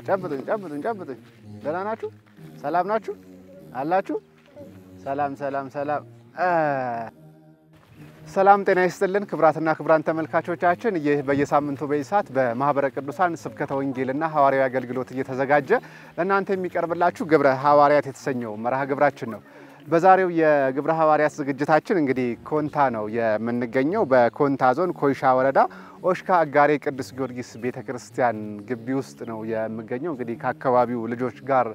ጨብጡኝ ደህና ናችሁ ሰላም ናችሁ አላችሁ ሰላም ሰላም ጤና ይስጥልን ክብራትና ክብራን ተመልካቾቻችን ይህ በየሳምንቱ በይሳት በማህበረ ቅዱሳን ስብከተ ወንጌልና ሐዋርያዊ አገልግሎት እየተዘጋጀ ለእናንተ የሚቀርብላችሁ ግብረ ሐዋርያት የተሰኘው መርሃ ግብራችን ነው። በዛሬው የግብረ ሐዋርያት ዝግጅታችን እንግዲህ ኮንታ ነው የምንገኘው። በኮንታ ዞን ኮይሻ ወረዳ ኦሽካ አጋሬ ቅዱስ ጊዮርጊስ ቤተክርስቲያን ግቢ ውስጥ ነው የምገኘው። እንግዲህ ከአካባቢው ልጆች ጋር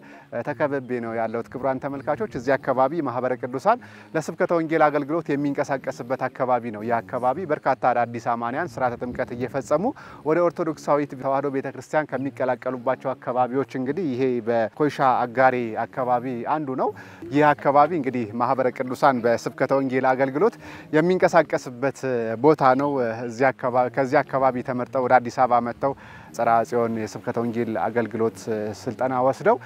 ተከበቤ ነው ያለሁት። ክቡራን ተመልካቾች እዚህ አካባቢ ማህበረ ቅዱሳን ለስብከተ ወንጌል አገልግሎት የሚንቀሳቀስበት አካባቢ ነው። ያ አካባቢ በርካታ አዳዲስ አማንያን ሥርዓተ ጥምቀት እየፈጸሙ ወደ ኦርቶዶክሳዊት ተዋሕዶ ቤተክርስቲያን ከሚቀላቀሉባቸው አካባቢዎች እንግዲህ ይሄ በኮይሻ አጋሬ አካባቢ አንዱ ነው። ይህ አካባቢ እንግዲህ ማህበረ ቅዱሳን በስብከተ ወንጌል አገልግሎት የሚንቀሳቀስበት ቦታ ነው። ከዚህ አካባቢ ተመርጠው ወደ አዲስ አበባ መጥተው ጸራ ጽዮን የስብከተ ወንጌል አገልግሎት ስልጠና ወስደው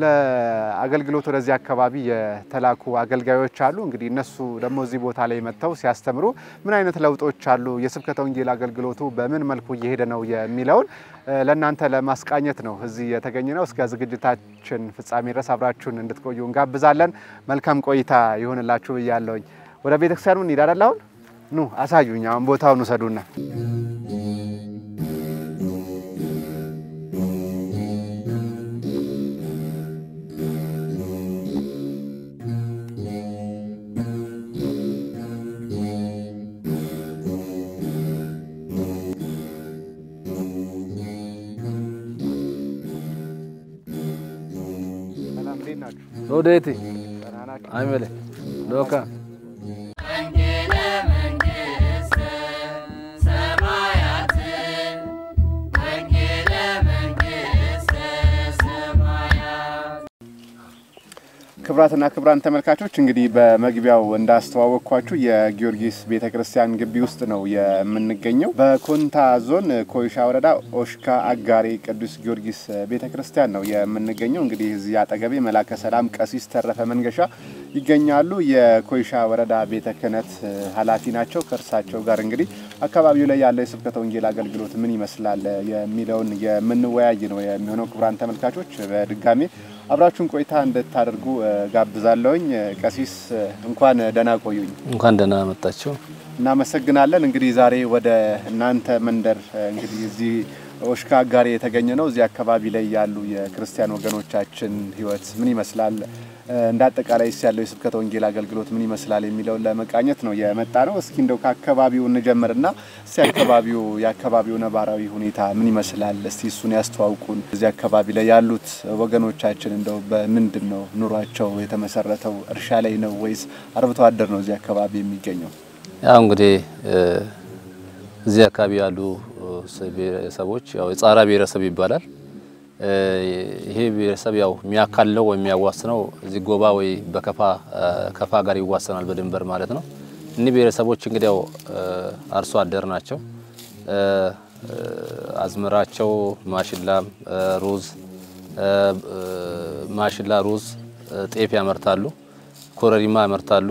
ለአገልግሎት ወደዚህ አካባቢ የተላኩ አገልጋዮች አሉ። እንግዲህ እነሱ ደግሞ እዚህ ቦታ ላይ መጥተው ሲያስተምሩ ምን አይነት ለውጦች አሉ፣ የስብከተ ወንጌል አገልግሎቱ በምን መልኩ እየሄደ ነው የሚለውን ለእናንተ ለማስቃኘት ነው እዚህ የተገኘነው። እስከ ዝግጅታችን ፍጻሜ ድረስ አብራችሁን እንድትቆዩ እንጋብዛለን። መልካም ቆይታ ይሁንላችሁ ብያለሁኝ። ወደ ቤተክርስቲያኑ እንሄዳለን። አሁን ኑ አሳዩኝ፣ አሁን ቦታውን ወሰዱና ሮዴቲ አይመለ ዶካ ክብራትና ክብራን ተመልካቾች እንግዲህ በመግቢያው እንዳስተዋወቅኳችሁ የጊዮርጊስ ቤተክርስቲያን ግቢ ውስጥ ነው የምንገኘው። በኮንታ ዞን ኮይሻ ወረዳ ኦሽካ አጋሬ ቅዱስ ጊዮርጊስ ቤተክርስቲያን ነው የምንገኘው። እንግዲህ እዚህ አጠገቤ መላከ ሰላም ቀሲስ ተረፈ መንገሻ ይገኛሉ። የኮይሻ ወረዳ ቤተ ክህነት ኃላፊ ናቸው። ከእርሳቸው ጋር እንግዲህ አካባቢው ላይ ያለው የስብከተ ወንጌል አገልግሎት ምን ይመስላል የሚለውን የምንወያይ ነው የሚሆነው። ክብራን ተመልካቾች በድጋሜ አብራችሁን ቆይታ እንድታደርጉ ጋብዛለሁኝ። ቀሲስ እንኳን ደህና ቆዩኝ። እንኳን ደህና መጣችሁ። እናመሰግናለን። እንግዲህ ዛሬ ወደ እናንተ መንደር እንግዲህ እዚህ ኦሽካ አጋሬ የተገኘ ነው። እዚህ አካባቢ ላይ ያሉ የክርስቲያን ወገኖቻችን ህይወት ምን ይመስላል፣ እንዳጠቃላይ ያለው የስብከተ ወንጌል አገልግሎት ምን ይመስላል የሚለውን ለመቃኘት ነው የመጣ ነው። እስኪ እንደው ከአካባቢው እንጀምርና የአካባቢው ነባራዊ ሁኔታ ምን ይመስላል እስቲ እሱን ያስተዋውቁን። እዚህ አካባቢ ላይ ያሉት ወገኖቻችን እንደው በምንድነው ኑሯቸው የተመሰረተው? እርሻ ላይ ነው ወይስ አርብቶ አደር ነው እዚህ አካባቢ የሚገኘው? ያው እንግዲህ እዚህ አካባቢ ያሉ ሰዎች ያው የጻራ ብሔረሰብ ይባላል። ይሄ ብሔረሰብ ያው የሚያካለው ወይ የሚያዋስነው እዚህ ጎባ ወይ በከፋ ጋር ይዋሰናል በድንበር ማለት ነው። እነዚህ ብሔረሰቦች እንግዲህ ያው አርሶ አደር ናቸው። አዝመራቸው ማሽላ፣ ሩዝ፣ ጤፍ ያመርታሉ፣ ኮረሪማ ያመርታሉ።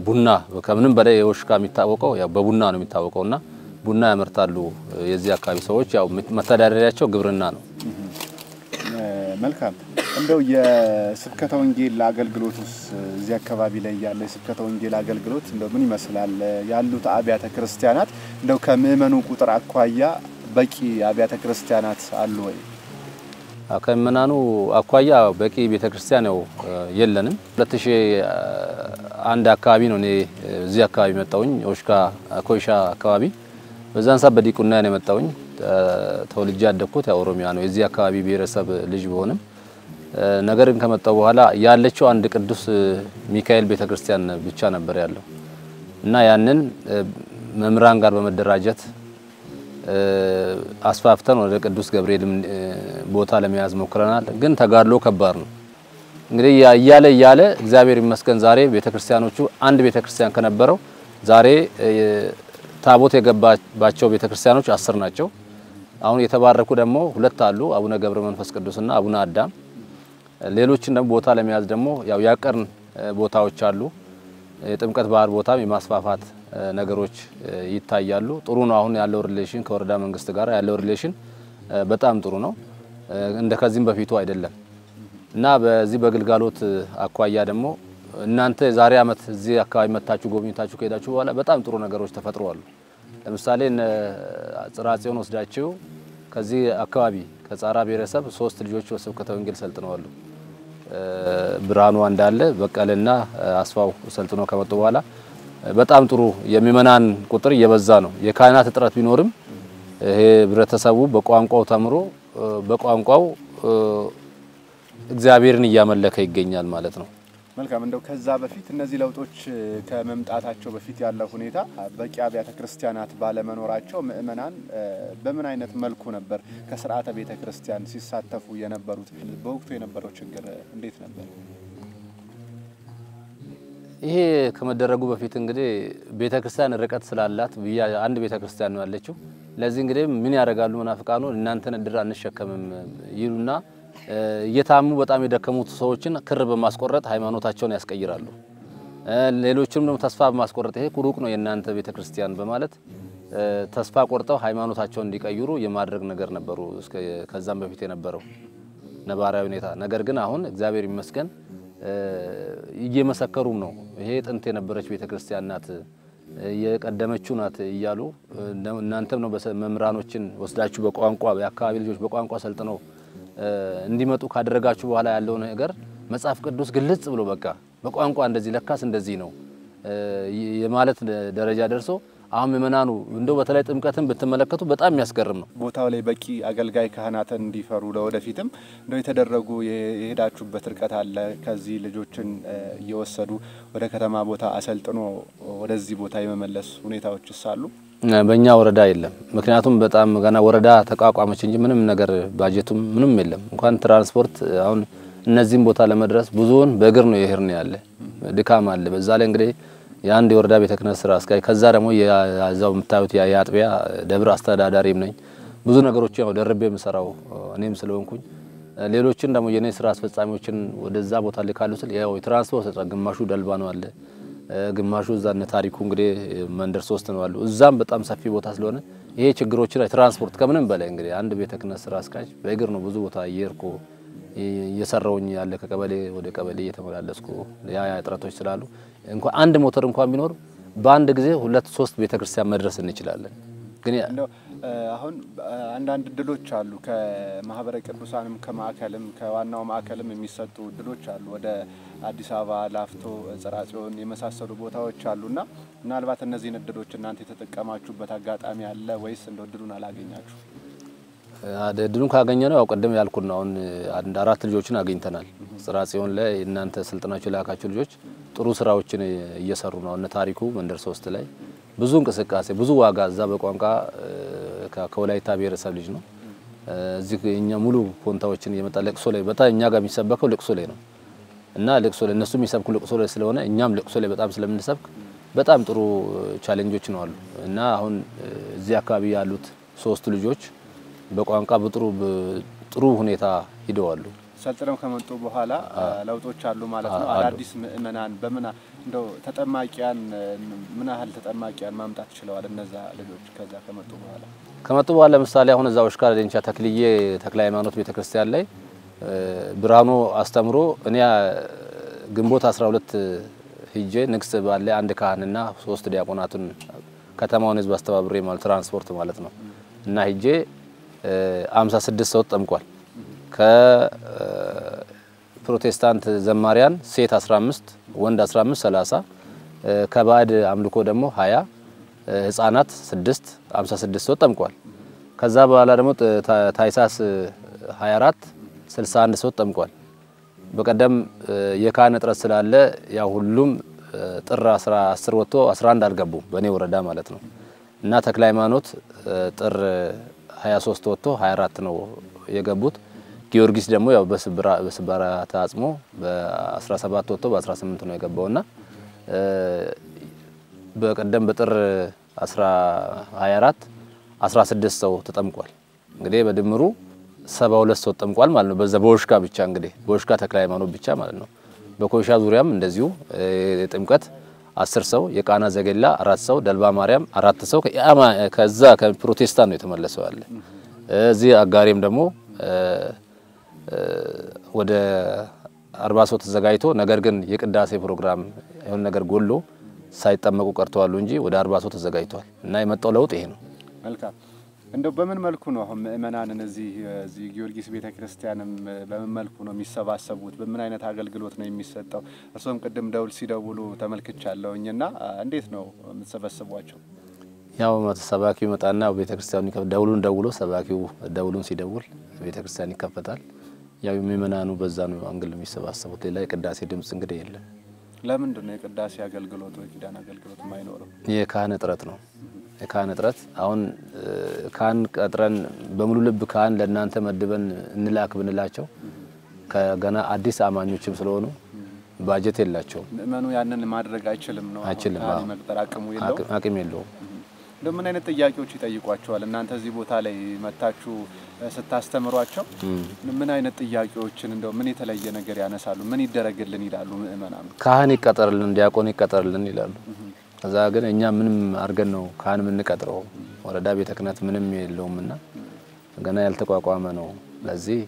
ቡና ከምንም በላይ የኦሽካ የሚታወቀው ያው በቡና ነው የሚታወቀውና ቡና ያመርታሉ። የዚህ አካባቢ ሰዎች ያው መተዳደሪያቸው ግብርና ነው። መልካም። እንደው የስብከተ ወንጌል አገልግሎቱስ እዚህ አካባቢ ላይ ያለው የስብከተ ወንጌል አገልግሎት እንደው ምን ይመስላል? ያሉት አብያተ ክርስቲያናት እንደው ከምእመኑ ቁጥር አኳያ በቂ አብያተ ክርስቲያናት አሉ ወይ? ከምእመናኑ አኳያ በቂ ቤተክርስቲያን ነው የለንም። 2001 አካባቢ ነው እኔ እዚህ አካባቢ መጣሁኝ ኦሽካ ኮይሻ አካባቢ። በዛን ሰዓት በዲቁና ነው መጣሁኝ። ተወልጄ ያደግኩት ኦሮሚያ ነው። የዚህ አካባቢ ብሔረሰብ ልጅ ቢሆንም ነገርን ከመጣው በኋላ ያለችው አንድ ቅዱስ ሚካኤል ቤተክርስቲያን ብቻ ነበር ያለው እና ያንን መምራን ጋር በመደራጀት አስፋፍተን ወደ ቅዱስ ገብርኤል ቦታ ለመያዝ ሞክረናል። ግን ተጋድሎ ከባድ ነው። እንግዲህ ያያለ እግዚአብሔር ይመስገን ዛሬ ቤተክርስቲያኖቹ አንድ ቤተክርስቲያን ከነበረው ዛሬ ታቦት የገባባቸው ቤተክርስቲያኖች 10 ናቸው። አሁን የተባረኩ ደግሞ 2 አሉ፣ አቡነ ገብረ መንፈስ ቅዱስና አቡነ አዳም። ሌሎችን ደግሞ ቦታ ለመያዝ ደግሞ ያው ያቀርን ቦታዎች አሉ። የጥምቀት ባህር ቦታ የማስፋፋት ነገሮች ይታያሉ። ጥሩ ነው። አሁን ያለው ሪሌሽን ከወረዳ መንግስት ጋር ያለው ሪሌሽን በጣም ጥሩ ነው። እንደ ከዚህም በፊቱ አይደለም እና በዚህ በግልጋሎት አኳያ ደግሞ እናንተ ዛሬ አመት እዚህ አካባቢ መታችሁ ጎብኝታችሁ ከሄዳችሁ በኋላ በጣም ጥሩ ነገሮች ተፈጥረዋል። ለምሳሌ ጽራጽዮን ወስዳችሁ ከዚህ አካባቢ ከጻራ ብሔረሰብ 3 ልጆች በስብከተ ወንጌል ሰልጥነዋል። ብርሃኑ እንዳለ በቀለና አስፋው ሰልጥኖ ከመጡ በኋላ በጣም ጥሩ የሚመናን ቁጥር እየበዛ ነው። የካህናት እጥረት ቢኖርም ይሄ ህብረተሰቡ በቋንቋው ተምሮ በቋንቋው እግዚአብሔርን እያመለከ ይገኛል ማለት ነው። መልካም እንደው ከዛ በፊት እነዚህ ለውጦች ከመምጣታቸው በፊት ያለው ሁኔታ በቂ አብያተ ክርስቲያናት ባለመኖራቸው ምእመናን በምን አይነት መልኩ ነበር ከሥርዓተ ቤተ ክርስቲያን ሲሳተፉ የነበሩት? በወቅቱ የነበረው ችግር እንዴት ነበር? ይሄ ከመደረጉ በፊት እንግዲህ ቤተ ክርስቲያን ርቀት ስላላት አንድ ቤተ ክርስቲያን ነው ያለችው። ለዚህ እንግዲህ ምን ያደርጋሉ መናፍቃኑ እናንተን እድር አንሸከምም ይሉና እየታሙ በጣም የደከሙት ሰዎችን ክር በማስቆረጥ ሃይማኖታቸውን ያስቀይራሉ። ሌሎችም ደግሞ ተስፋ በማስቆረጥ ይሄ ቁሩቅ ነው የናንተ ቤተ ክርስቲያን በማለት ተስፋ ቆርጠው ሃይማኖታቸውን እንዲቀይሩ የማድረግ ነገር ነበሩ ከዛም በፊት የነበረው ነባራዊ ሁኔታ። ነገር ግን አሁን እግዚአብሔር ይመስገን እየመሰከሩም ነው ይሄ ጥንት የነበረች ቤተ ክርስቲያን ናት የቀደመችው ናት እያሉ እናንተም ነው በመምራኖችን ወስዳችሁ በቋንቋ የአካባቢ ልጆች በቋንቋ ሰልጥነው እንዲመጡ ካደረጋችሁ በኋላ ያለው ነገር መጽሐፍ ቅዱስ ግልጽ ብሎ በቃ በቋንቋ እንደዚህ ለካስ እንደዚህ ነው የማለት ደረጃ ደርሶ አሁን ምእመናኑ እንደው በተለይ ጥምቀትን በተመለከቱ በጣም የሚያስገርም ነው። ቦታው ላይ በቂ አገልጋይ ካህናትን እንዲፈሩ ለወደፊትም እንደው የተደረጉ የሄዳችሁበት ርቀት አለ? ከዚህ ልጆችን እየወሰዱ ወደ ከተማ ቦታ አሰልጥኖ ወደዚህ ቦታ የመመለስ ሁኔታዎችስ አሉ? በእኛ ወረዳ የለም። ምክንያቱም በጣም ገና ወረዳ ተቋቋመች እንጂ ምንም ነገር ባጀቱም ምንም የለም። እንኳን ትራንስፖርት አሁን እነዚህን ቦታ ለመድረስ ብዙውን በእግር ነው የሄድን ያለ ድካም አለ። በዛ ላይ እንግዲህ የአንድ የወረዳ ቤተ ክህነት ስራ አስኪያጅ ከዛ ደግሞ ያዛው የምታዩት የአጥቢያ ደብር አስተዳዳሪም ነኝ። ብዙ ነገሮች ያው ደርቤ የምሰራው እኔም ስለሆንኩኝ ሌሎችን ደግሞ የኔ ስራ አስፈጻሚዎችን ወደዛ ቦታ ልካሉ ስል ያው የትራንስፖርት ግማሹ ደልባ ነው አለ ግማሹ እዛነ ታሪኩ እንግዲህ መንደር 3 ነው አሉ። እዛም በጣም ሰፊ ቦታ ስለሆነ ይሄ ችግሮች ላይ ትራንስፖርት ከምንም በላይ እንግዲህ አንድ ቤተ ክህነት ስራ አስኪያጅ በእግር ነው ብዙ ቦታ እየርኩ እየሰራውኝ ያለ ከቀበሌ ወደ ቀበሌ እየተመላለስኩ ያ እጥረቶች ስላሉ እንኳን አንድ ሞተር እንኳን ቢኖር በአንድ ጊዜ 2-3 ቤተ ክርስቲያን መድረስ እንችላለን። ግን አሁን አንዳንድ ድሎች አሉ ከማህበረ ቅዱሳንም ከማዕከልም ከዋናው ማዕከልም የሚሰጡ ድሎች አሉ ወደ አዲስ አበባ ላፍቶ ጽራጽዮን የመሳሰሉ ቦታዎች አሉና ምናልባት እነዚህ ድሎች እናንተ የተጠቀማችሁበት አጋጣሚ አለ ወይስ እንደው ድሉን አላገኛችሁ? ድሉን ካገኘነው ያው ቀደም ያልኩት ነው። አሁን አንድ 4 ልጆችን አግኝተናል። ጽራጽዮን ላይ እናንተ ስልጣናችሁ ላካችሁ ልጆች ጥሩ ስራዎችን እየሰሩ ነው። እነ ታሪኩ መንደር 3 ላይ ብዙ እንቅስቃሴ ብዙ ዋጋ እዛ በቋንቋ ከወላይታ ብሔረሰብ ልጅ ነው። እዚህ እኛ ሙሉ ፖንታዎችን የመጣ ለቅሶ ላይ በጣም እኛ ጋር የሚሰበከው ለቅሶ ላይ ነው እና ለቅሶ ላይ እነሱ የሚሰብኩ ለቅሶ ላይ ስለሆነ እኛም ለቅሶ ላይ በጣም ስለምንሰብክ በጣም ጥሩ ቻሌንጆች ነው አሉ እና አሁን እዚህ አካባቢ ያሉት 3 ልጆች በቋንቋ ጥሩ ሁኔታ ሂደዋሉ። ሰልጥነው ከመጡ በኋላ ለውጦች አሉ ማለት ነው። አዳዲስ ምእመናን በመና እንደው ተጠማቂያን ምን ያህል ተጠማቂያን ማምጣት ይችላል እነዛ ልጆች ከዛ ከመጡ በኋላ ለምሳሌ አሁን እዛው ሽካለ ደንቻ ተክልዬ ተክለ ሃይማኖት ቤተክርስቲያን ላይ ብርሃኑ አስተምሮ እኔ ግንቦት 12 ሂጄ ንግስ ባለ አንድ ካህንና 3 ዲያቆናቱን ከተማውን ህዝብ አስተባብሬ ማለት ትራንስፖርት ማለት ነው እና ሂጄ 56 ሰው ጠምቋል። ከፕሮቴስታንት ዘማሪያን ሴት 15 ወንድ 15 30 ከባዕድ አምልኮ ደግሞ 20 ህፃናት 6 56 ሰው ጠምቋል። ከዛ በኋላ ደግሞ ታይሳስ 24 61 ሰው ጠምቋል። በቀደም የካህን እጥረት ስላለ ያው ሁሉም ጥር 10 ወጥቶ 11 አልገቡም በኔ ወረዳ ማለት ነው እና ተክለ ሃይማኖት ጥር 23 ወጥቶ 24 ነው የገቡት። ጊዮርጊስ ደግሞ ያው በስብራ ታጽሞ በ17 ወጥቶ በ18 ነው የገባውና በቀደም በጥር 24 16 ሰው ተጠምቋል። እንግዲህ በድምሩ 72 ሰው ተጠምቋል ማለት ነው። በዛ በወሽካ ብቻ እንግዲህ በወሽካ ተክለ ሃይማኖት ብቻ ማለት ነው። በኮይሻ ዙሪያም እንደዚሁ ጥምቀት 10 ሰው፣ የቃና ዘገላ 4 ሰው፣ ደልባ ማርያም 4 ሰው ከዛ ከፕሮቴስታንት ነው የተመለሰው አለ። እዚህ አጋሪም ደግሞ ወደ 40 ሰው ተዘጋጅቶ ነገር ግን የቅዳሴ ፕሮግራም የሆነ ነገር ጎሎ ሳይጠመቁ ቀርተዋል እንጂ ወደ 40 ሰው ተዘጋጅቷል እና የመጣው ለውጥ ይሄ ነው። መልካም እንደው በምን መልኩ ነው አሁን ምእመናንን እዚህ ጊዮርጊስ ቤተክርስቲያንም በምን መልኩ ነው የሚሰባሰቡት? በምን አይነት አገልግሎት ነው የሚሰጠው? እርሶም ቅድም ደውል ሲደውሉ ተመልክቻለሁኝና እንዴት ነው የምትሰበስቧቸው? ያው ሰባኪው ይመጣና ቤተክርስቲያኑ ደውሉን ደውሎ ሰባኪው ደውሉን ሲደውል ቤተክርስቲያን ይከፈታል። ያው ምእመናኑ በዛ ነው አንግል የሚሰባሰቡት። ሌላ የቅዳሴ ድምጽ እንግዲህ የለም። ለምንድን ነው የቅዳሴ አገልግሎት ወይ ኪዳን አገልግሎት የማይኖረው? የካህን እጥረት ነው። የካህን እጥረት አሁን ካህን ቀጥረን በሙሉ ልብ ካህን ለእናንተ መድበን እንላክ ብንላቸው ከገና አዲስ አማኞችም ስለሆኑ ባጀት የላቸውም። ምእመኑ ያንን ማድረግ አይችልም ነው። አይችልም። መቅጠር አቅም የለውም። ለምን አይነት ጥያቄዎች ይጠይቋቸዋል? እናንተ እዚህ ቦታ ላይ መታችሁ ስታስተምሯቸው ምን አይነት ጥያቄዎችን እንደው ምን የተለየ ነገር ያነሳሉ? ምን ይደረግልን ይላሉ ምእመናኑ? ካህን ይቀጠርልን፣ ዲያቆን ይቀጠርልን ይላሉ። ከዛ ግን እኛ ምንም አርገን ነው ካህን ምን ቀጥረው? ወረዳ ቤተ ክህነት ምንም የለውምና ገና ያልተቋቋመ ነው። ለዚህ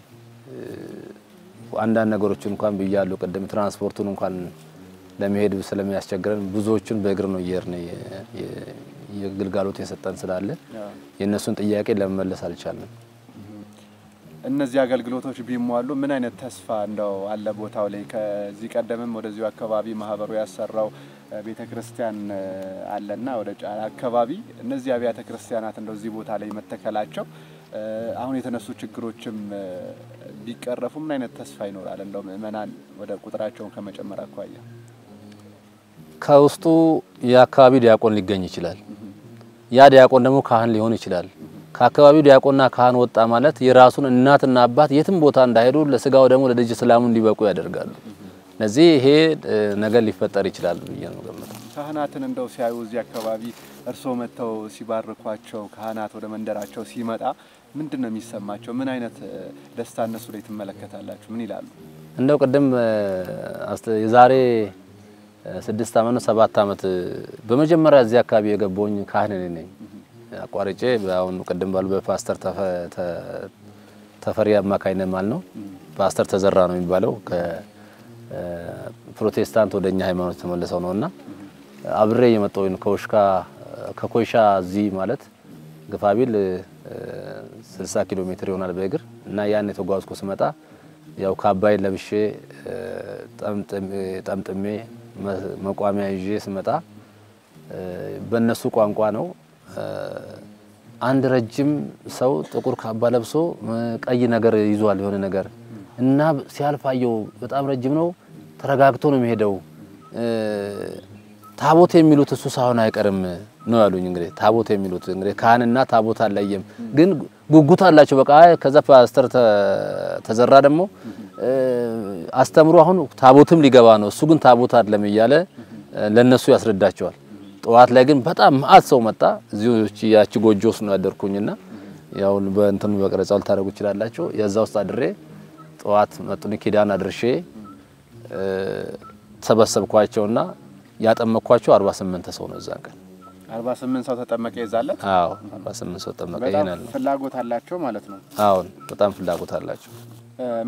አንዳንድ ነገሮችን እንኳን ብያለሁ ቀደም ትራንስፖርቱን እንኳን ለመሄድ ስለሚያስቸግረን ብዙዎችን በእግር ነው እየሄድን የግልጋሎት የሰጠን ስላለ የነሱን ጥያቄ ለመመለስ አልቻልንም። እነዚህ አገልግሎቶች ቢሟሉ ምን አይነት ተስፋ እንደው አለ ቦታው ላይ? ከዚህ ቀደምም ወደዚሁ አካባቢ ማህበሩ ያሰራው ቤተክርስቲያን አለና ወደ ጫላ አካባቢ እነዚህ አብያተ ክርስቲያናት እንደው እዚህ ቦታ ላይ መተከላቸው አሁን የተነሱ ችግሮችም ቢቀረፉ ምን አይነት ተስፋ ይኖራል? እንደው ምእመናን ወደ ቁጥራቸውን ከመጨመር አኳያ ከውስጡ የአካባቢ ዲያቆን ሊገኝ ይችላል። ያ ዲያቆን ደግሞ ካህን ሊሆን ይችላል። ከአካባቢው ዲያቆንና ካህን ወጣ ማለት የራሱን እናትና አባት የትም ቦታ እንዳይሄዱ ለስጋው ደግሞ ለደጅ ሰላሙ እንዲበቁ ያደርጋሉ። ለዚህ ይሄ ነገር ሊፈጠር ይችላል ብዬ ነው ገምተው። ካህናትን እንደው ሲያዩ እዚህ አካባቢ እርሶ መተው ሲባርኳቸው ካህናት ወደ መንደራቸው ሲመጣ ምንድነው የሚሰማቸው? ምን አይነት ደስታ እነሱ ላይ ትመለከታላችሁ? ምን ይላሉ? እንደው ቀደም የዛሬ 6 አመት ነው 7 አመት በመጀመሪያ እዚህ አካባቢ የገባኝ ካህን ነኝ። አቋርጬ አሁን ቀደም ባሉ በፓስተር ተፈሪ አማካይነት ማለት ነው። ፓስተር ተዘራ ነው የሚባለው ከፕሮቴስታንት ወደኛ ሃይማኖት ተመለሰው ነውና አብሬ የመጣው ከኮይሻ እዚህ ማለት ግፋቢል 60 ኪሎ ሜትር ይሆናል በእግር እና ያን የተጓዝኩ ስመጣ ያው ካባይ ለብሼ ጠምጥሜ መቋሚያ ይዤ ስመጣ በእነሱ ቋንቋ ነው። አንድ ረጅም ሰው ጥቁር ካባ ለብሶ ቀይ ነገር ይዟል የሆነ ነገር እና ሲያልፋየው በጣም ረጅም ነው። ተረጋግቶ ነው የሚሄደው። ታቦት የሚሉት እሱ ሳይሆን አይቀርም ነው ያሉኝ። እንግዲህ ታቦት የሚሉት እንግዲህ ካህንና ታቦት አለየም ግን ጉጉት አላቸው። በቃ ከዛ ፓስተር ተዘራ ደግሞ አስተምሮ አሁን ታቦትም ሊገባ ነው እሱ ግን ታቦት አይደለም እያለ ለነሱ ያስረዳቸዋል። ጠዋት ላይ ግን በጣም ማአት ሰው መጣ። እዚህች ያቺ ጎጆስ ነው ያደርኩኝና ያው በእንተኑ በቀረጻው ታረጉ ይችላልላችሁ። ያዛው አድሬ ጠዋት መጡኝ ኪዳን አድርሼ ተሰበሰብኳቸውና ያጠመቅኳቸው 48 ሰው ነው እዛን ቀን 48 ሰው ተጠመቀ ይዛለት። አዎ 48 ሰው ተጠመቀ ይናል። ፍላጎት አላቸው ማለት ነው። አዎ በጣም ፍላጎት አላቸው።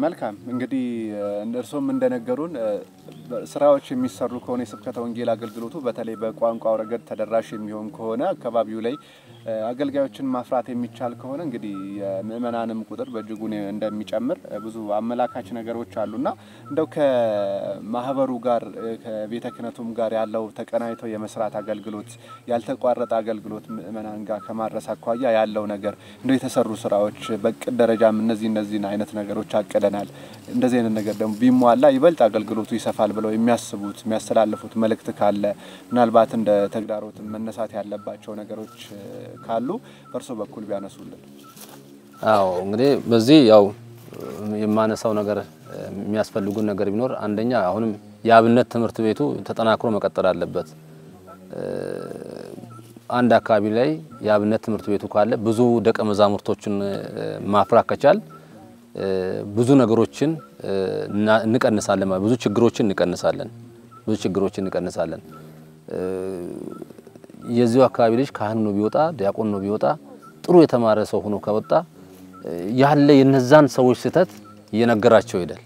መልካም እንግዲህ እርሶም እንደነገሩን ስራዎች የሚሰሩ ከሆነ የስብከተ ወንጌል አገልግሎቱ በተለይ በቋንቋው ረገድ ተደራሽ የሚሆን ከሆነ አካባቢው ላይ አገልጋዮችን ማፍራት የሚቻል ከሆነ እንግዲህ የምእመናንም ቁጥር በእጅጉ እንደሚጨምር ብዙ አመላካች ነገሮች አሉና እንደው ከማህበሩ ጋር ከቤተ ክህነቱም ጋር ያለው ተቀናይቶ የመስራት አገልግሎት ያልተቋረጠ አገልግሎት ምእመናን ጋር ከማድረስ አኳያ ያለው ነገር እንደው የተሰሩ ስራዎች በቅድ ደረጃም እነዚህን አይነት ነገሮች አቀደናል እንደዚህ አይነት ነገር ደግሞ ቢሟላ ይበልጥ አገልግሎቱ ይሰፋል ብለው የሚያስቡት የሚያስተላልፉት መልእክት ካለ ምናልባት እንደ ተግዳሮት መነሳት ያለባቸው ነገሮች ካሉ በርሶ በኩል ቢያነሱልን። አዎ እንግዲህ በዚህ ያው የማነሳው ነገር የሚያስፈልጉን ነገር ቢኖር አንደኛ አሁንም የአብነት ትምህርት ቤቱ ተጠናክሮ መቀጠል አለበት። አንድ አካባቢ ላይ የአብነት ትምህርት ቤቱ ካለ ብዙ ደቀ መዛሙርቶችን ማፍራት ከቻል ብዙ ነገሮችን እንቀንሳለን ማለት ብዙ ችግሮችን እንቀንሳለን። የዚሁ አካባቢ ልጅ ካህን ነው ቢወጣ ዲያቆን ነው ቢወጣ ጥሩ የተማረ ሰው ሆኖ ከወጣ ያለ የነዛን ሰዎች ስተት እየነገራቸው ይሄዳል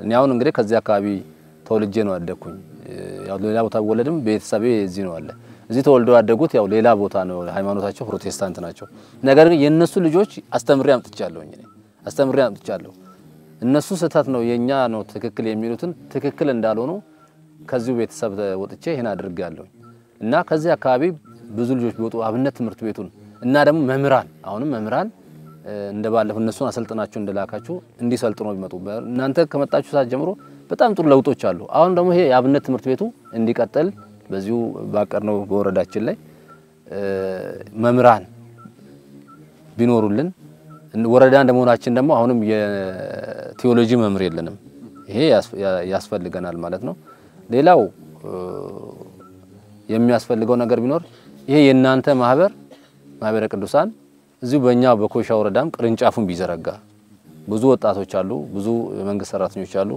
እኔ አሁን እንግዲህ ከዚህ አካባቢ ተወልጄ ነው ያደኩኝ ያው ሌላ ቦታ ወለድም ቤተሰቤ እዚህ ነው አለ እዚህ ተወልደው ያደጉት ያው ሌላ ቦታ ነው ሃይማኖታቸው ፕሮቴስታንት ናቸው ነገር ግን የነሱ ልጆች አስተምሬ አምጥቻለሁ እነሱ ስተት ነው የኛ ነው ትክክል የሚሉትን ትክክል እንዳልሆኑ ከዚህ ቤተሰብ ወጥቼ ይሄን አድርጋለሁ እና ከዚህ አካባቢ ብዙ ልጆች ቢወጡ አብነት ትምህርት ቤቱን እና ደግሞ መምህራን እንደባለፈው እነሱን አሰልጥናችሁ እንደላካችሁ እንዲሰልጥኑ ቢመጡ እናንተ ከመጣችሁ ሰዓት ጀምሮ በጣም ጥሩ ለውጦች አሉ አሁን ደግሞ ይሄ የአብነት ትምህርት ቤቱ እንዲቀጥል በዚሁ ባቀርነው በወረዳችን ላይ መምህራን ቢኖሩልን ወረዳ እንደመሆናችን ደግሞ አሁንም የቴዎሎጂ መምህር የለንም ይሄ ያስፈልገናል ማለት ነው ሌላው የሚያስፈልገው ነገር ቢኖር ይሄ የናንተ ማህበረ ቅዱሳን እዚሁ በእኛ በኮሻ ወረዳም ቅርንጫፉን ቢዘረጋ ብዙ ወጣቶች አሉ ብዙ መንግስት ሰራተኞች አሉ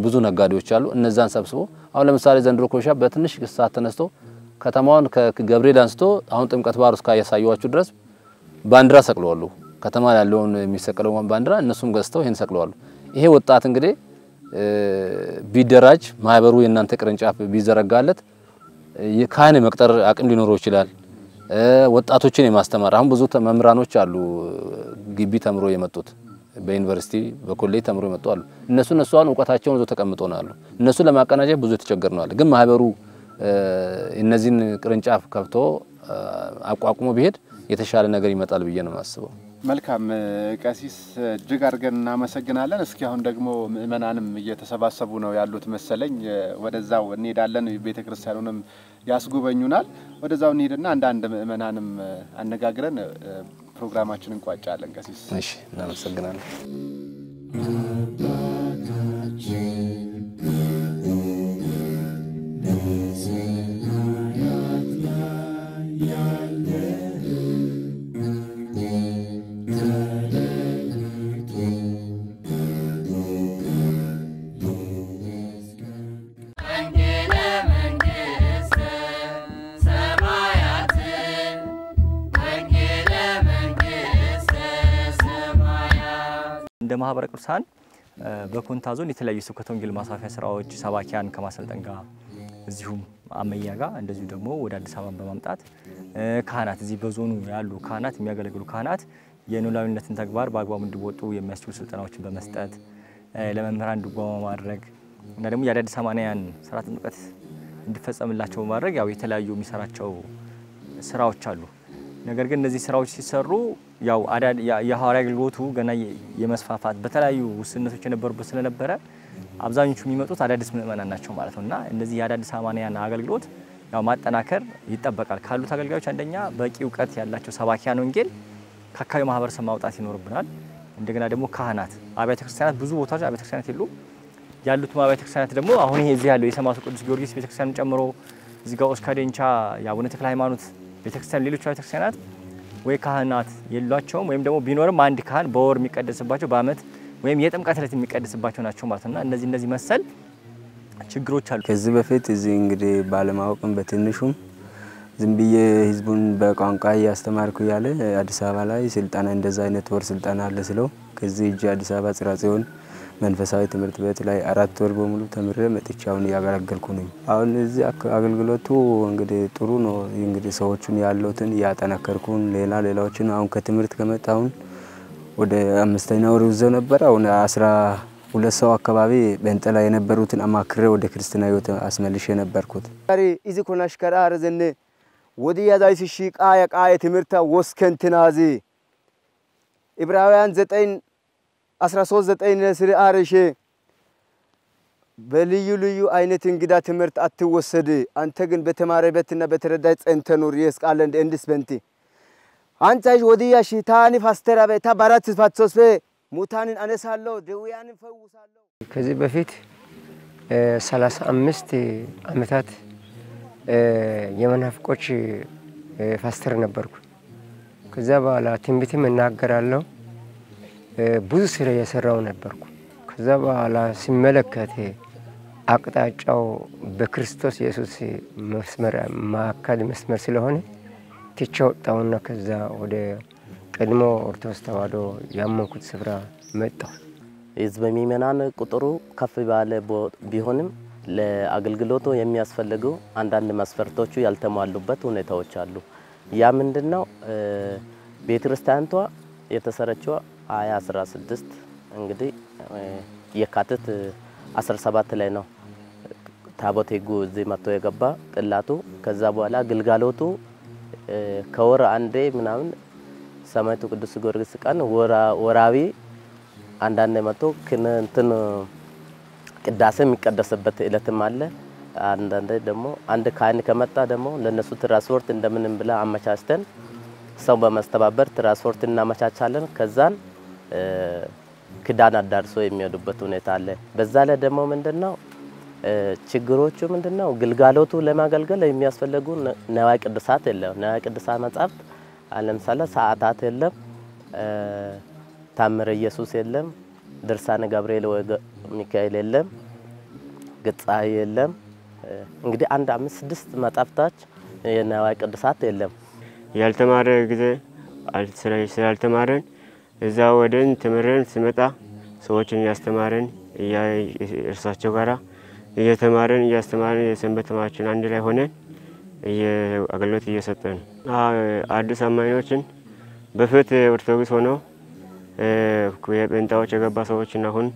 ብዙ ነጋዴዎች አሉ እነዛን ሰብስቦ አሁን ለምሳሌ ዘንድሮ ኮሻ በትንሽ ሰዓት ተነስቶ ከተማውን ከገብርኤል አንስቶ አሁን ጥምቀት በዓል እስከ ያሳዩዋችሁ ድረስ ባንዲራ ሰቅለዋሉ ከተማ ያለውን የሚሰቀለው ባንዲራ እነሱም ገዝተው ይሄን ሰቅለዋሉ ይሄ ወጣት እንግዲህ ቢደራጅ ማህበሩ የናንተ ቅርንጫፍ ቢዘረጋለት የካህን መቅጠር አቅም ሊኖረው ይችላል ወጣቶችን የማስተማር አሁን ብዙ መምህራኖች አሉ ግቢ ተምሮ የመጡት በዩኒቨርሲቲ በኮሌጅ ተምሮ የመጡ አሉ እነሱ አሁን ዕውቀታቸውን ይዘው ተቀምጠው ነው አሉ እነሱ ለማቀናጀት ብዙ ተቸገርነው አለ ግን ማህበሩ እነዚህን ቅርንጫፍ ከፍቶ አቋቁሞ ቢሄድ የተሻለ ነገር ይመጣል ብዬ ነው ማስበው መልካም ቀሲስ እጅግ አድርገን እናመሰግናለን እስኪ አሁን ደግሞ ምእመናንም እየተሰባሰቡ ነው ያሉት መሰለኝ ወደዛው እንሄዳለን ቤተክርስቲያኑንም ያስጎበኙናል ወደዛው እንሄድና አንዳንድ ምእመናንም አነጋግረን ፕሮግራማችንን እንቋጫለን ቀሲስ እሺ እናመሰግናለን እንደ ማህበረ ቅዱሳን በኮንታ ዞን የተለያዩ ስብከተ ወንጌል ማስፋፊያ ስራዎች ሰባኪያን ከማሰልጠን ጋር እዚሁም አመያ ጋር እንደዚሁ ደግሞ ወደ አዲስ አበባ በማምጣት ካህናት እዚህ በዞኑ ያሉ ካህናት የሚያገለግሉ ካህናት የኖላዊነትን ተግባር በአግባቡ እንዲወጡ የሚያስችሉ ስልጠናዎችን በመስጠት ለመምህራን ድጓማ ማድረግ እና ደግሞ የአዳዲስ አማንያን ሥርዓተ ጥምቀት እንዲፈጸምላቸው ማድረግ ያው የተለያዩ የሚሰራቸው ስራዎች አሉ ነገር ግን እነዚህ ስራዎች ሲሰሩ ያው የሐዋርያ አገልግሎቱ ገና የመስፋፋት በተለያዩ ውስንነቶች የነበሩበት ስለነበረ አብዛኞቹ የሚመጡት አዳዲስ ምእመናን ናቸው ማለት ነውና እነዚህ የአዳዲስ አማንያን አገልግሎት ያው ማጠናከር ይጠበቃል ካሉት አገልጋዮች አንደኛ በቂ ዕውቀት ያላቸው ሰባኪያን ወንጌል ከአካባቢው ማህበረሰብ ማውጣት ይኖርብናል እንደገና ደግሞ ካህናት አብያተ ክርስቲያናት ብዙ ቦታዎች አብያተ ክርስቲያናት የሉ ያሉት አብያተ ክርስቲያናት ደግሞ አሁን ይሄ እዚህ ያለው የሰማዕቱ ቅዱስ ጊዮርጊስ ቤተክርስቲያን ጨምሮ እዚህ ጋር ኦስካ ዴንቻ የአቡነ ተክለ ሃይማኖት ቤተክርስቲያን ሌሎች አብያተ ክርስቲያናት ወይ ካህናት የሏቸውም ወይም ደግሞ ቢኖርም አንድ ካህን በወር የሚቀደስባቸው በአመት ወይም የጥምቀት ዕለት የሚቀደስባቸው ናቸው ማለት ነውና እነዚህ መሰል ችግሮች አሉ ከዚህ በፊት እዚህ እንግዲህ ባለማወቅም በትንሹም ዝም ብዬ ህዝቡን በቋንቋ ያስተማርኩ ያለ አዲስ አበባ ላይ ስልጣና እንደዛ አይነት ወር ስልጣና አለ ስለው ከዚህ እጅ አዲስ አበባ ጽራ ጽዮን መንፈሳዊ ትምህርት ቤት ላይ 4 ወር በሙሉ ተምሬ መጥቻውን ያገለገልኩ ነኝ አሁን እዚህ አገልግሎቱ እንግዲህ ጥሩ ነው እንግዲህ ሰዎችን ያሉትን ያጠናከርኩን ሌላዎችን አሁን ከትምህርት ከመጣውን ወደ 5ኛ ወር ይዘው ነበር አሁን 12 ሰው አካባቢ በእንጠላ የነበሩትን አማክሬ ወደ ክርስቲና ህይወት አስመልሼ ነበርኩት ዛሬ እዚህ ኮናሽ ከራር ዘነ ወዲያ ዛይስ ቃየ ትምህርት ወስከንትናዚ ዕብራውያን 9:13 ስር አርሼ በልዩ አይነት እንግዳ ትምህርት አትወሰድ አንተ ግን በተማረበትና በተረዳይ ጸንተኖር የስቃለ እንድስ በንቲ አንቻሽ ወዲያ ሽታኒ ፋስተራ በታ ባራት ፋትሶስ ሙታንን አነሳለሁ ደውያንን ፈውሳለሁ ከዚህ በፊት 35 አመታት የመናፍቆች ፋስተር ነበርኩ ከዛ በኋላ ትንቢትም እናገራለሁ ብዙ ስራ የሰራው ነበርኩ ከዛ በኋላ ሲመለከት አቅጣጫው በክርስቶስ ኢየሱስ መስመር ማካል መስመር ስለሆነ ትቼው ወጣውና ከዛ ወደ ቀድሞ ኦርቶዶክስ ተዋሕዶ ያመንኩት ስፍራ መጣሁ። ህዝበ ምእመናን ቁጥሩ ከፍ ባለ ቢሆንም ለአገልግሎቱ የሚያስፈልጉ አንዳንድ መስፈርቶቹ ያልተሟሉበት ሁኔታዎች አሉ። ያ ምንድነው? ቤተክርስቲያኗ የተሰረችው 2016 እንግዲህ የካቲት 17 ላይ ነው ታቦተ ሕጉ እዚህ መጥቶ የገባ ጥላቱ። ከዛ በኋላ ግልጋሎቱ ከወር አንዴ ምናምን ሰማዕቱ ቅዱስ ጊዮርጊስ ቀን ወራዊ አንዳንዴ መጥቶ እንትን ቅዳሴ የሚቀደስበት ዕለትም አለ። አንዳንዴ ደግሞ አንድ ካህን ከመጣ ደግሞ ለነሱ ትራንስፖርት እንደምንም ብላ አመቻችተን ሰው በማስተባበር ትራንስፖርት እናመቻቻለን። ከዛን ክዳን አዳርሶ የሚሄዱበት ሁኔታ አለ። በዛ ላይ ደግሞ ምንድነው ችግሮቹ ምንድነው? ግልጋሎቱ ለማገልገል የሚያስፈልጉ ነዋይ ቅዱሳት የለም። ነዋይ ቅዱሳት መጻሕፍት ለምሳሌ ሰዓታት የለም፣ ታምረ ኢየሱስ የለም፣ ድርሳነ ገብርኤል ወይ ሚካኤል የለም፣ ግጻይ የለም። እንግዲህ አንድ 5-6 መጻሕፍቶች የነዋይ ቅዱሳት የለም። ያልተማረ ጊዜ ስላልተማረን እዛ ወደን ተምረን ስመጣ ሰዎችን ያስተማረን እርሳቸው ጋራ እየተማረን እያስተማረን የሰንበት ተማሪዎችን አንድ ላይ ሆነን አገልግሎት እየሰጠን አዲስ አማኞችን በፊት ኦርቶዶክስ ሆነው የጴንጤዎች የገባ ሰዎችን አሁን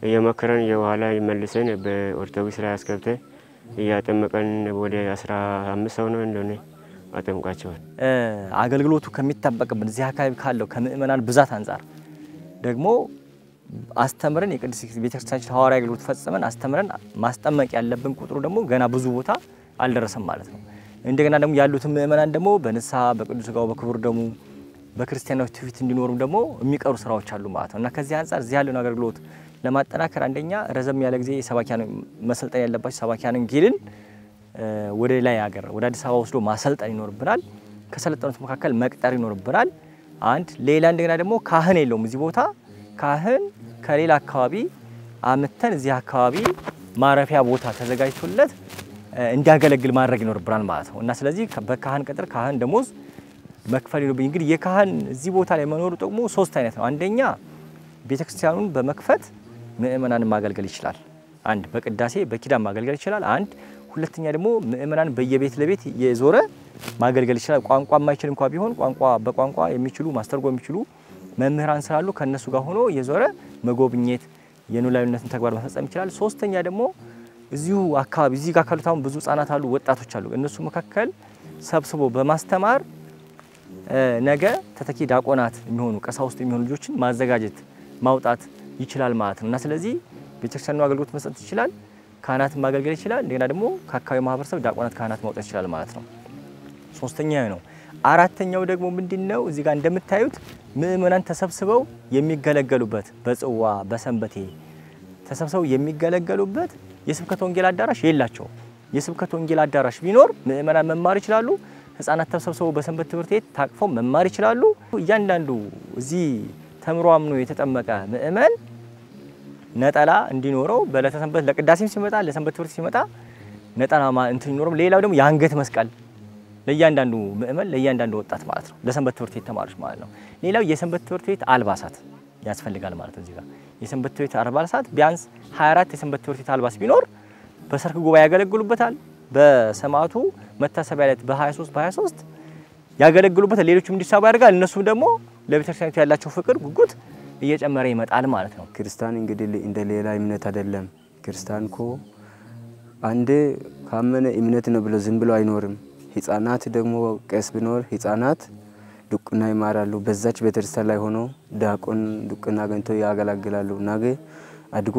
እየመከረን የኋላ ይመልሰን በኦርቶዶክስ ላይ አስገብተን እያጠመቀን ወደ 15 ሰው ነው እንደሆነ አጠምቃቸዋል። አገልግሎቱ ከሚጠበቅብን እዚህ አካባቢ ካለው ከምእመናን ብዛት አንፃር ደግሞ አስተምረን የቅድስት ቤተክርስቲያን ሐዋርያዊ አገልግሎት ፈጽመን አስተምረን ማስጠመቅ ያለብን ቁጥሩ ደግሞ ገና ብዙ ቦታ አልደረሰም ማለት ነው። እንደገና ደግሞ ያሉት ምእመናን ደግሞ በንስሐ በቅዱስ ሥጋው በክቡር ደሙ በክርስቲያናዊ ትውፊት እንዲኖሩ ደግሞ የሚቀሩ ስራዎች አሉ ማለት ነው እና ከዚህ አንፃር እዚህ ያለውን አገልግሎት ለማጠናከር አንደኛ ረዘም ያለ ጊዜ ሰባኪያን መሰልጠን ያለባቸው ሰባኪያን ወንጌልን ወደ ላይ ሀገር ወደ አዲስ አበባ ወስዶ ማሰልጠን ይኖርብናል። ከሰለጠኑት መካከል መቅጠር ይኖርብናል። አንድ ሌላ እንደገና ደግሞ ካህን የለውም እዚህ ቦታ ካህን ከሌላ አካባቢ አመተን እዚህ አካባቢ ማረፊያ ቦታ ተዘጋጅቶለት እንዲያገለግል ማድረግ ይኖርብናል ማለት ነው እና ስለዚህ በካህን ቅጥር ካህን ደሞዝ መክፈል ይኖርብኝ። እንግዲህ የካህን እዚህ ቦታ ላይ መኖሩ ጥቅሙ 3 አይነት ነው። አንደኛ ቤተክርስቲያኑን በመክፈት ምእመናንን ማገልገል ይችላል። አንድ በቅዳሴ በኪዳን ማገልገል ይችላል። አንድ ሁለተኛ ደግሞ ምእመናን በየቤት ለቤት የዞረ ማገልገል ይችላል። ቋንቋ የማይችል እንኳን ቢሆን በቋንቋ የሚችሉ ማስተርጎም የሚችሉ መምህራን ስላሉ ከነሱ ጋር ሆኖ የዞረ መጎብኘት የኖላዊነትን ተግባር መፈጸም ይችላል። ሶስተኛ ደግሞ እዚሁ አካባቢ እዚህ ጋር ካሉት አሁን ብዙ ህጻናት አሉ፣ ወጣቶች አሉ። እነሱ መካከል ሰብስቦ በማስተማር ነገ ተተኪ ዲያቆናት የሚሆኑ ቀሳውስት የሚሆኑ ልጆችን ማዘጋጀት ማውጣት ይችላል ማለት ነው እና ስለዚህ ቤተክርስቲያኑ አገልግሎት መስጠት ይችላል፣ ካህናትን ማገልገል ይችላል። እንደገና ደግሞ ከአካባቢው ማህበረሰብ ዲያቆናት ካህናት ማውጣት ይችላል ማለት ነው። ሶስተኛው ነው። አራተኛው ደግሞ ምንድነው? እዚህ ጋር እንደምታዩት ምእመናን ተሰብስበው የሚገለገሉበት በጽዋ በሰንበቴ ተሰብስበው የሚገለገሉበት የስብከተ ወንጌል አዳራሽ የላቸው። የስብከተ ወንጌል አዳራሽ ቢኖር ምእመናን መማር ይችላሉ። ህፃናት ተሰብስበው በሰንበት ትምህርት ቤት ታቅፈው መማር ይችላሉ። እያንዳንዱ እዚህ ተምሮ አምኖ የተጠመቀ ምእመን ነጠላ እንዲኖረው በዕለተ ሰንበት ለቅዳሴም ሲመጣ ለሰንበት ትምህርት ሲመጣ ነጠላ እንትን ይኖረው። ሌላው ደግሞ የአንገት መስቀል ለእያንዳንዱ ምእመን ለእያንዳንዱ ወጣት ማለት ነው፣ ለሰንበት ትምህርት ቤት ተማሪዎች ማለት ነው። ሌላው የሰንበት ትምህርት ቤት አልባሳት ያስፈልጋል ማለት ነው። እዚህ ጋር የሰንበት ትምህርት ቤት አልባሳት ቢያንስ 24 የሰንበት ትምህርት ቤት አልባስ ቢኖር በሰርክ ጉባኤ ያገለግሉበታል። በሰማዕቱ መታሰቢያ ዕለት በ23 ያገለግሉበታል። ሌሎችም እንዲሳቡ ያደርጋል። እነሱም ደግሞ ለቤተክርስቲያኒቱ ያላቸው ፍቅር ጉጉት እየጨመረ ይመጣል ማለት ነው። ክርስቲያን እንግዲህ እንደ ሌላ እምነት አይደለም። ክርስቲያን እኮ አንዴ ካመነ እምነት ነው ብሎ ዝም ብሎ አይኖርም። ህፃናት ደግሞ ቄስ ቢኖር ህፃናት ዱቅና ይማራሉ። በዛች ቤተክርስቲያን ላይ ሆኖ ዲያቆን ዱቅና አግኝቶ ያገለግላሉ። ነገ አድጎ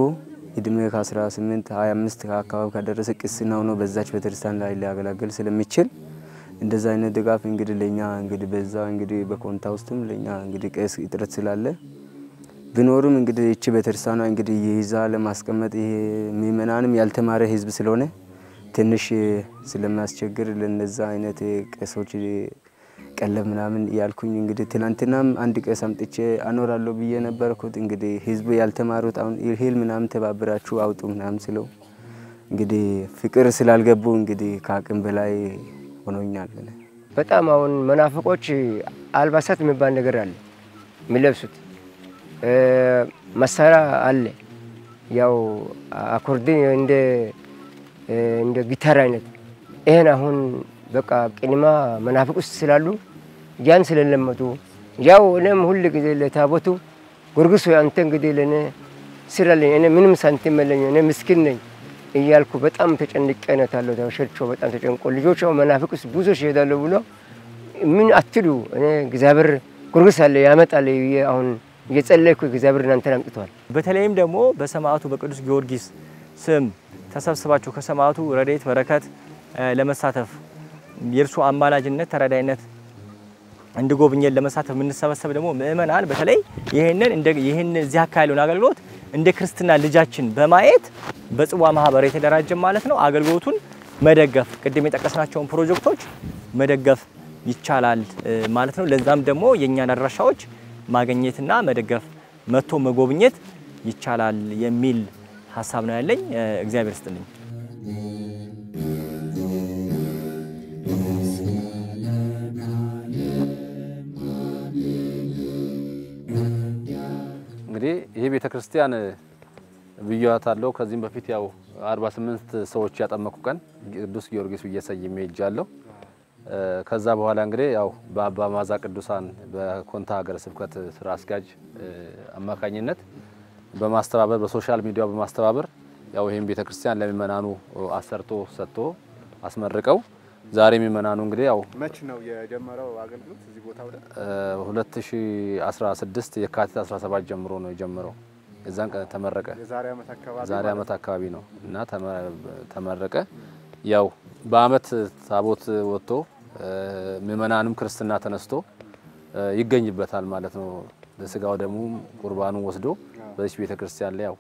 እድሜ ከ18 25 አካባቢ ከደረሰ ቅስና ሆኖ በዛች ቤተክርስቲያን ላይ ሊያገለግል ስለሚችል እንደዛ አይነት ድጋፍ እንግዲህ ለኛ እንግዲህ በዛ እንግዲህ በኮንታ ውስጥም ለኛ እንግዲህ ቄስ እጥረት ስላለ ቢኖርም እንግዲህ እቺ ቤተክርስቲያኗ እንግዲህ ይዛ ለማስቀመጥ ይሄ ምእመናንም ያልተማረ ህዝብ ስለሆነ ትንሽ ስለማስቸግር ለነዛ አይነት ቄሶች ቀለብ ምናምን ያልኩኝ እንግዲህ ትናንትናም አንድ ቄስ አምጥቼ አኖራለሁ ብዬ ነበርኩት። እንግዲህ ህዝብ ያልተማሩት አሁን ይሄል ምናምን ተባብራችሁ አውጡ ምናምን ስለው እንግዲህ ፍቅር ስላልገቡ እንግዲህ ከአቅም በላይ ሆኖኛል። በጣም አሁን መናፍቆች አልባሳት የሚባል ነገር አለ። የሚለብሱት። መሳሪያ አለ ያው አኮርዲዮን እንደ ጊታር አይነት ይሄን አሁን በቃ ቅኒማ መናፍቅ ውስጥ ስላሉ ያን ስለለመዱ ያው እኔም ሁሉ ጊዜ ለታቦቱ ጎርግሶ አንተ እንግዲህ ለኔ ስራልኝ እኔ ምንም ሳንቲም የለኝ እኔ ምስኪን ነኝ እያልኩ በጣም ተጨንቄ ነው ታለው ተሸርቾ በጣም ተጨንቆ ልጆቹ መናፍቅ ውስጥ ብዙ ይሄዳሉ ብሎ ምን አትሉ እኔ እግዚአብሔር ጎርግስ አለ ያመጣል አሁን እየጸለይኩ እግዚአብሔር እናንተን አምጥቷል። በተለይም ደግሞ በሰማዕቱ በቅዱስ ጊዮርጊስ ስም ተሰብስባችሁ ከሰማዕቱ ረድኤት በረከት ለመሳተፍ የእርሱ አማላጅነት ተረዳይነት እንድጎብኘን ለመሳተፍ የምንሰበሰብ ደግሞ ምእመናን በተለይ ይሄንን እዚህ አካባቢውን አገልግሎት እንደ ክርስትና ልጃችን በማየት በጽዋ ማህበር የተደራጀ ማለት ነው አገልግሎቱን መደገፍ ቅድም የጠቀስናቸውን ፕሮጀክቶች መደገፍ ይቻላል ማለት ነው። ለዛም ደግሞ የኛን አድራሻዎች ማግኘትና መደገፍ መጥቶ መጎብኘት ይቻላል የሚል ሐሳብ ነው ያለኝ። እግዚአብሔር ይስጥልኝ። እንግዲህ ይሄ ቤተክርስቲያን ብያታለሁ ከዚህም በፊት ያው 48 ሰዎች ያጠመቁ ቀን ቅዱስ ጊዮርጊስ እየሰየመ ይጃለሁ። ከዛ በኋላ እንግዲህ ያው በአባ ማዛ ቅዱሳን በኮንታ ሀገረ ስብከት ስራ አስጋጅ አማካኝነት በማስተባበር በሶሻል ሚዲያ በማስተባበር ያው ይሄን ቤተክርስቲያን ለሚመናኑ አሰርቶ ሰጥቶ አስመርቀው ዛሬ የሚመናኑ እንግዲህ ያው መች ነው የጀመረው አገልግሎት እዚህ ቦታው ላይ 2016 የካቲት 17 ጀምሮ ነው የጀመረው። እዛን ተመረቀ። ዛሬ አመት አካባቢ ነው እና ተመረቀ። ያው በአመት ታቦት ወጥቶ ምእመናንም ክርስትና ተነስቶ ይገኝበታል ማለት ነው። ለስጋው ደሙ ቁርባኑ ወስዶ በዚህ ቤተክርስቲያን ላይ ያው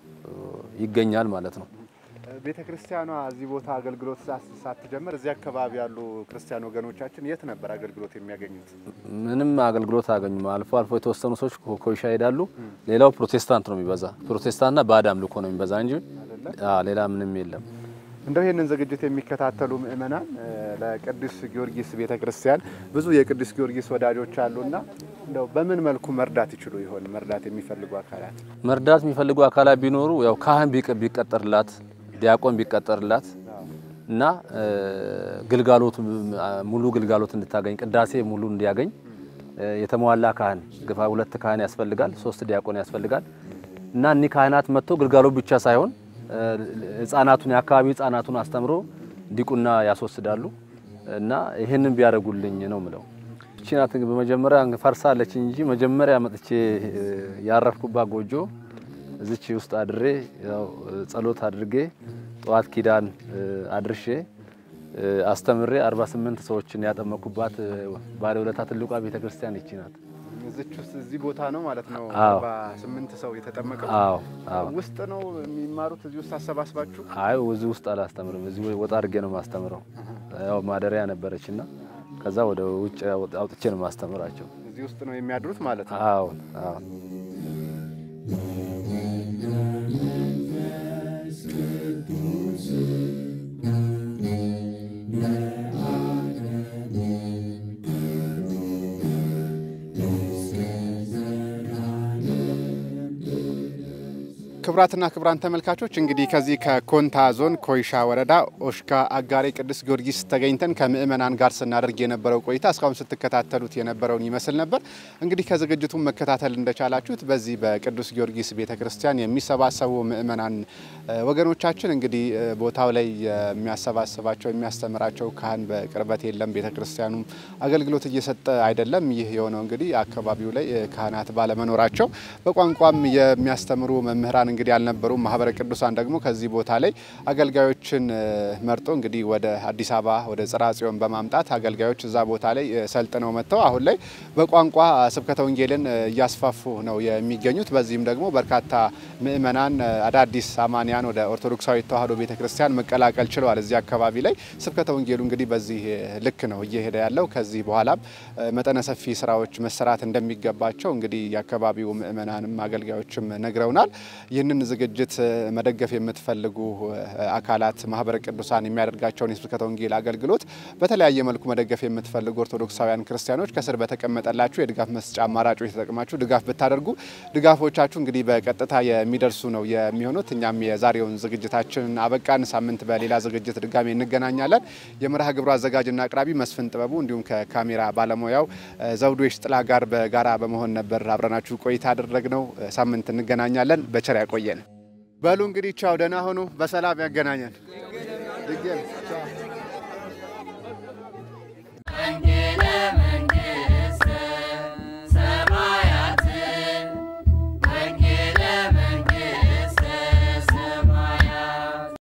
ይገኛል ማለት ነው። ቤተክርስቲያኗ እዚህ ቦታ አገልግሎት ሳትጀምር እዚህ አካባቢ ያሉ ክርስቲያን ወገኖቻችን የት ነበር አገልግሎት የሚያገኙት? ምንም አገልግሎት አገኙ። አልፎ አልፎ የተወሰኑ ሰዎች ኮይሻ ይሄዳሉ። ሌላው ፕሮቴስታንት ነው የሚበዛ። ፕሮቴስታንትና ባዕድ አምልኮ ነው የሚበዛ እንጂ ሌላ ምንም የለም። እንደው ይሄንን ዝግጅት የሚከታተሉ ምእመናን ለቅዱስ ጊዮርጊስ ቤተክርስቲያን ብዙ የቅዱስ ጊዮርጊስ ወዳጆች አሉና እንደው በምን መልኩ መርዳት ይችሉ ይሆን? መርዳት የሚፈልጉ አካላት ቢኖሩ ያው ካህን ቢቀጠርላት ዲያቆን ቢቀጠርላት እና ግልጋሎት ሙሉ ግልጋሎት እንድታገኝ ቅዳሴ ሙሉ እንዲያገኝ የተሟላ ካህን ግፋ 2 ካህን ያስፈልጋል 3 ዲያቆን ያስፈልጋል እና እኒ ካህናት መጥቶ ግልጋሎት ብቻ ሳይሆን ህፃናቱን ያካባቢ ህፃናቱን አስተምሮ ዲቁና ያስወስዳሉ እና ይሄንን ቢያደርጉልኝ ነው ምለው። እቺናት በመጀመሪያ ፈርሳለች እንጂ መጀመሪያ መጥቼ ያረፍኩባት ጎጆ እዚች ውስጥ አድሬ ያው ጸሎት አድርጌ ጧት ኪዳን አድርሼ አስተምሬ 48 ሰዎችን ያጠመቁባት ባለ ውለታ ትልቋ ቤተክርስቲያን እቺ ናት። እዚህ ቦታ ነው ማለት ነው 48 ሰው የተጠመቀው? አዎ ውስጥ ነው የሚማሩት? እዚህ ውስጥ አሰባስባችሁ? አይ እዚህ ውስጥ አላስተምርም። እዚህ ወጣ አድርጌ ነው ማስተምረው። ያው ማደሪያ ነበረችና ከዛ ወደ ውጭ አውጥቼ ነው ማስተምራቸው። እዚህ ውስጥ ነው የሚያድሩት ማለት ነው? አዎ ክብራትና ክብራን ተመልካቾች እንግዲህ ከዚህ ከኮንታ ዞን ኮይሻ ወረዳ ኦሽካ አጋሬ ቅዱስ ጊዮርጊስ ተገኝተን ከምእመናን ጋር ስናደርግ የነበረው ቆይታ እስካሁን ስትከታተሉት የነበረውን ይመስል ነበር። እንግዲህ ከዝግጅቱ መከታተል እንደቻላችሁት በዚህ በቅዱስ ጊዮርጊስ ቤተክርስቲያን የሚሰባሰቡ ምእመናን ወገኖቻችን እንግዲህ ቦታው ላይ የሚያሰባስባቸው የሚያስተምራቸው ካህን በቅርበት የለም። ቤተክርስቲያኑም አገልግሎት እየሰጠ አይደለም። ይህ የሆነው እንግዲህ አካባቢው ላይ ካህናት ባለመኖራቸው በቋንቋም የሚያስተምሩ መምህራን እንግዲህ ያልነበሩ ማህበረ ቅዱሳን ደግሞ ከዚህ ቦታ ላይ አገልጋዮችን መርጦ እንግዲህ ወደ አዲስ አበባ ወደ ጽርሐ ጽዮን በማምጣት አገልጋዮች እዛ ቦታ ላይ ሰልጥነው መጥተው አሁን ላይ በቋንቋ ስብከተ ወንጌልን እያስፋፉ ነው የሚገኙት። በዚህም ደግሞ በርካታ ምእመናን አዳዲስ አማንያን ወደ ኦርቶዶክሳዊ ተዋህዶ ቤተክርስቲያን መቀላቀል ችለዋል። እዚህ አካባቢ ላይ ስብከተ ወንጌሉ እንግዲህ በዚህ ልክ ነው እየሄደ ያለው። ከዚህ በኋላም መጠነ ሰፊ ስራዎች መሰራት እንደሚገባቸው እንግዲህ የአካባቢው ምእመናንም አገልጋዮችም ነግረውናል። ይህንን ይህንን ዝግጅት መደገፍ የምትፈልጉ አካላት ማህበረ ቅዱሳን የሚያደርጋቸውን የስብከተ ወንጌል አገልግሎት በተለያየ መልኩ መደገፍ የምትፈልጉ ኦርቶዶክሳውያን ክርስቲያኖች ከስር በተቀመጠላችሁ የድጋፍ መስጫ አማራጮች ተጠቅማችሁ ድጋፍ ብታደርጉ ድጋፎቻችሁ እንግዲህ በቀጥታ የሚደርሱ ነው የሚሆኑት። እኛም የዛሬውን ዝግጅታችንን አበቃን። ሳምንት በሌላ ዝግጅት ድጋሜ እንገናኛለን። የመርሃ ግብሩ አዘጋጅና አቅራቢ መስፍን ጥበቡ እንዲሁም ከካሜራ ባለሙያው ዘውዱ ይሽጥላ ጋር በጋራ በመሆን ነበር አብረናችሁ ቆይታ አደረግነው። ሳምንት እንገናኛለን። በቸር ያቆየን። በሉ እንግዲህ ቻው፣ ደህና ሆኑ። በሰላም ያገናኘን። ድገም ቻው።